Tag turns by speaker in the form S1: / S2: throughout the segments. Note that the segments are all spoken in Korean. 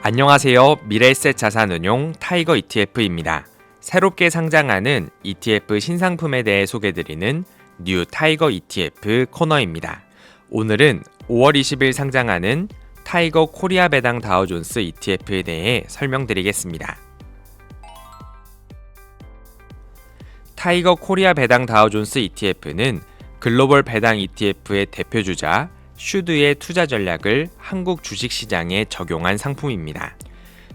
S1: 안녕하세요. 미래에셋 자산운용 타이거 ETF입니다. 새롭게 상장하는 ETF 신상품에 대해 소개드리는 뉴 타이거 ETF 코너입니다. 오늘은 5월 20일 상장하는 타이거 코리아 배당 다우존스 ETF에 대해 설명드리겠습니다. 타이거 코리아 배당 다우존스 ETF는 글로벌 배당 ETF의 대표주자 슈드의 투자 전략을 한국 주식시장에 적용한 상품입니다.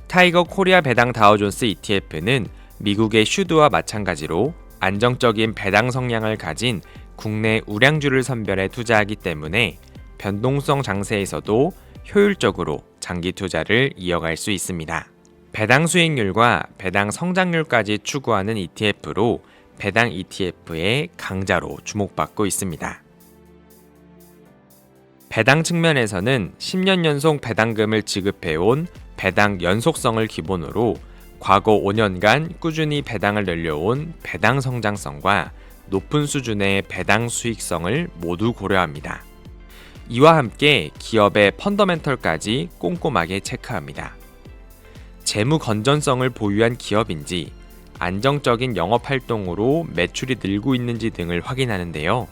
S1: 타이거 코리아 배당 다우존스 ETF는 미국의 슈드와 마찬가지로 안정적인 배당 성향을 가진 국내 우량주를 선별해 투자하기 때문에 변동성 장세에서도 효율적으로 장기 투자를 이어갈 수 있습니다. 배당 수익률과 배당 성장률까지 추구하는 ETF로 배당 ETF의 강자로 주목받고 있습니다. 배당 측면에서는 10년 연속 배당금을 지급해온 배당 연속성을 기본으로 과거 5년간 꾸준히 배당을 늘려온 배당 성장성과 높은 수준의 배당 수익성을 모두 고려합니다. 이와 함께 기업의 펀더멘털까지 꼼꼼하게 체크합니다. 재무 건전성을 보유한 기업인지, 안정적인 영업활동으로 매출이 늘고 있는지 등을 확인하는데요.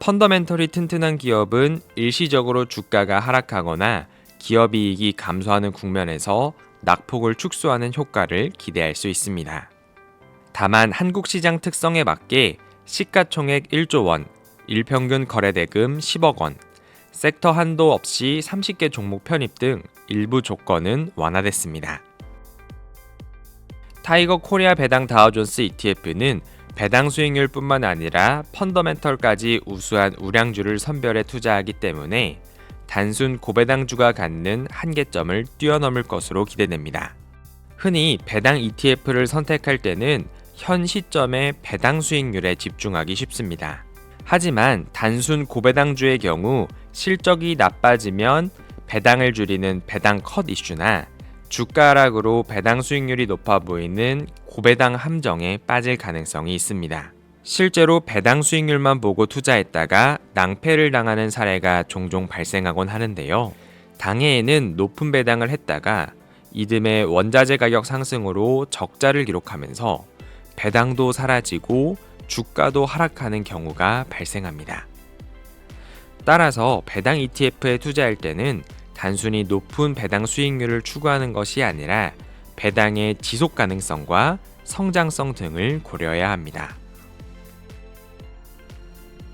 S1: 펀더멘털이 튼튼한 기업은 일시적으로 주가가 하락하거나 기업이익이 감소하는 국면에서 낙폭을 축소하는 효과를 기대할 수 있습니다. 다만 한국 시장 특성에 맞게 시가총액 1조 원, 일평균 거래대금 10억 원, 섹터 한도 없이 30개 종목 편입 등 일부 조건은 완화됐습니다. 타이거 코리아 배당 다우존스 ETF는 배당 수익률뿐만 아니라 펀더멘털까지 우수한 우량주를 선별해 투자하기 때문에 단순 고배당주가 갖는 한계점을 뛰어넘을 것으로 기대됩니다. 흔히 배당 ETF를 선택할 때는 현 시점의 배당 수익률에 집중하기 쉽습니다. 하지만 단순 고배당주의 경우 실적이 나빠지면 배당을 줄이는 배당 컷 이슈나 주가 하락으로 배당 수익률이 높아 보이는 고배당 함정에 빠질 가능성이 있습니다. 실제로 배당 수익률만 보고 투자했다가 낭패를 당하는 사례가 종종 발생하곤 하는데요. 당해에는 높은 배당을 했다가 이듬해 원자재 가격 상승으로 적자를 기록하면서 배당도 사라지고 주가도 하락하는 경우가 발생합니다. 따라서 배당 ETF에 투자할 때는 단순히 높은 배당 수익률을 추구하는 것이 아니라 배당의 지속 가능성과 성장성 등을 고려해야 합니다.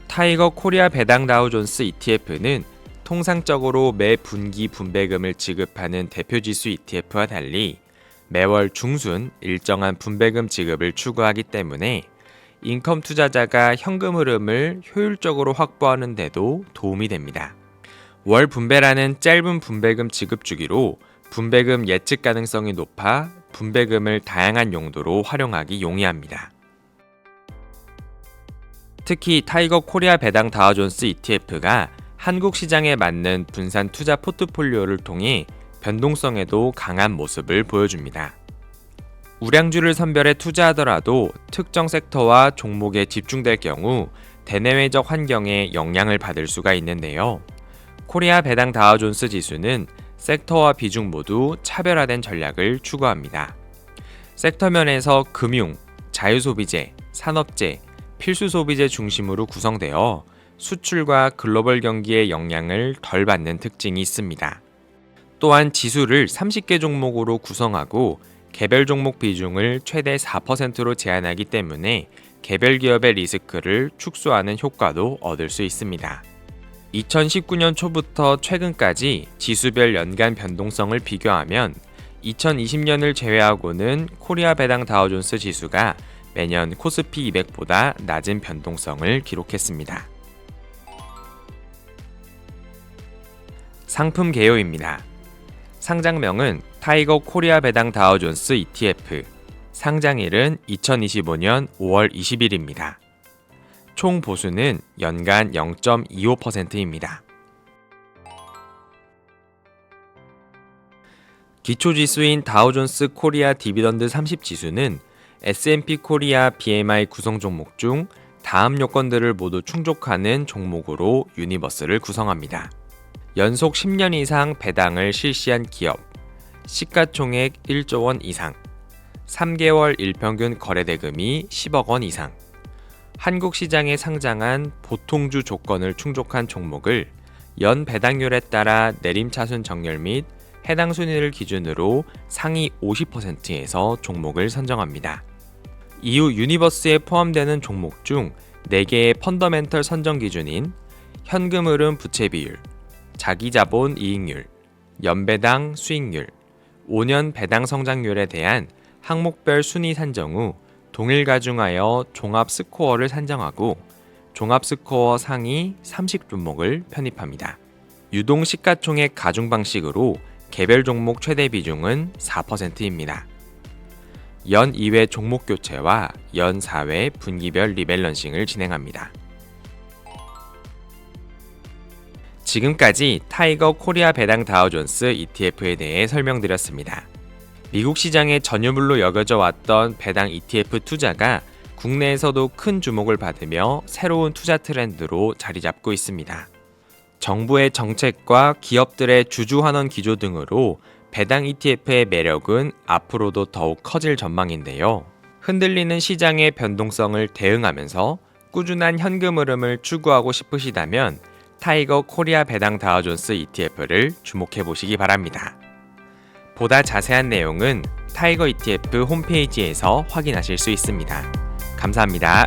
S1: 타이거 코리아 배당 다우존스 ETF는 통상적으로 매 분기 분배금을 지급하는 대표지수 ETF와 달리 매월 중순 일정한 분배금 지급을 추구하기 때문에 인컴 투자자가 현금 흐름을 효율적으로 확보하는 데도 도움이 됩니다. 월 분배라는 짧은 분배금 지급 주기로 분배금 예측 가능성이 높아 분배금을 다양한 용도로 활용하기 용이합니다. 특히 타이거 코리아 배당 다우존스 ETF가 한국 시장에 맞는 분산 투자 포트폴리오를 통해 변동성에도 강한 모습을 보여줍니다. 우량주를 선별해 투자하더라도 특정 섹터와 종목에 집중될 경우 대내외적 환경에 영향을 받을 수가 있는데요. 코리아 배당 다우존스 지수는 섹터와 비중 모두 차별화된 전략을 추구합니다. 섹터 면에서 금융, 자유소비재, 산업재, 필수소비재 중심으로 구성되어 수출과 글로벌 경기의 영향을 덜 받는 특징이 있습니다. 또한 지수를 30개 종목으로 구성하고 개별 종목 비중을 최대 4%로 제한하기 때문에 개별 기업의 리스크를 축소하는 효과도 얻을 수 있습니다. 2019년 초부터 최근까지 지수별 연간 변동성을 비교하면 2020년을 제외하고는 코리아 배당 다우존스 지수가 매년 코스피 200보다 낮은 변동성을 기록했습니다. 상품 개요입니다. 상장명은 타이거 코리아 배당 다우존스 ETF, 상장일은 2025년 5월 20일입니다. 총 보수는 연간 0.25%입니다. 기초지수인 다우존스 코리아 디비던드 30 지수는 S&P 코리아 BMI 구성 종목 중 다음 요건들을 모두 충족하는 종목으로 유니버스를 구성합니다. 연속 10년 이상 배당을 실시한 기업, 시가총액 1조 원 이상, 3개월 일평균 거래대금이 10억 원 이상, 한국 시장에 상장한 보통주 조건을 충족한 종목을 연 배당률에 따라 내림차순 정렬 및 해당 순위를 기준으로 상위 50%에서 종목을 선정합니다. 이후 유니버스에 포함되는 종목 중 4개의 펀더멘털 선정 기준인 현금 흐름 부채 비율, 자기자본 이익률, 연배당 수익률, 5년 배당 성장률에 대한 항목별 순위 산정 후 동일 가중하여 종합 스코어를 산정하고 종합 스코어 상위 30종목을 편입합니다. 유동 시가총액 가중 방식으로 개별 종목 최대 비중은 4%입니다. 연 2회 종목 교체와 연 4회 분기별 리밸런싱을 진행합니다. 지금까지 타이거 코리아 배당 다우존스 ETF에 대해 설명드렸습니다. 미국 시장의 전유물로 여겨져 왔던 배당 ETF 투자가 국내에서도 큰 주목을 받으며 새로운 투자 트렌드로 자리 잡고 있습니다. 정부의 정책과 기업들의 주주환원 기조 등으로 배당 ETF의 매력은 앞으로도 더욱 커질 전망인데요. 흔들리는 시장의 변동성을 대응하면서 꾸준한 현금 흐름을 추구하고 싶으시다면 타이거 코리아 배당 다우존스 ETF를 주목해 보시기 바랍니다. 보다 자세한 내용은 타이거 ETF 홈페이지에서 확인하실 수 있습니다. 감사합니다.